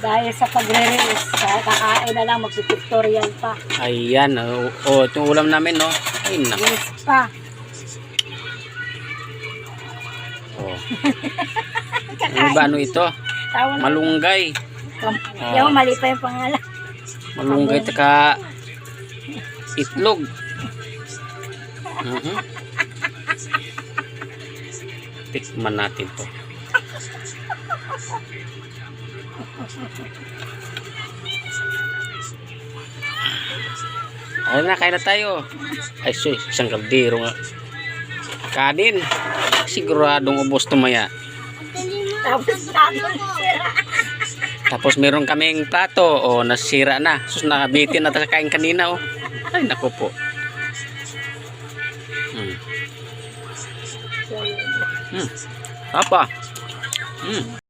Dahil sa pagre-release, kakain na lang, mag-tutorial pa. Ayan, itong ulam namin, no? Ay, naku. Release pa. Oh. Ano ba, ano ito? Tawa na. Malunggay. Yung mali pa yung pangalan. Malunggay taka itlog. Tikman natin to. Ayun na, kain na tayo. Ay, isang kaldero nga. Kanin. Siguradong ubos tumaya. Tapos sira. Tapos meron kaming plato. O, nasira na. Sus, nakabitin na tayo sa kain kanina. Oh. Ay, naku po. Apa?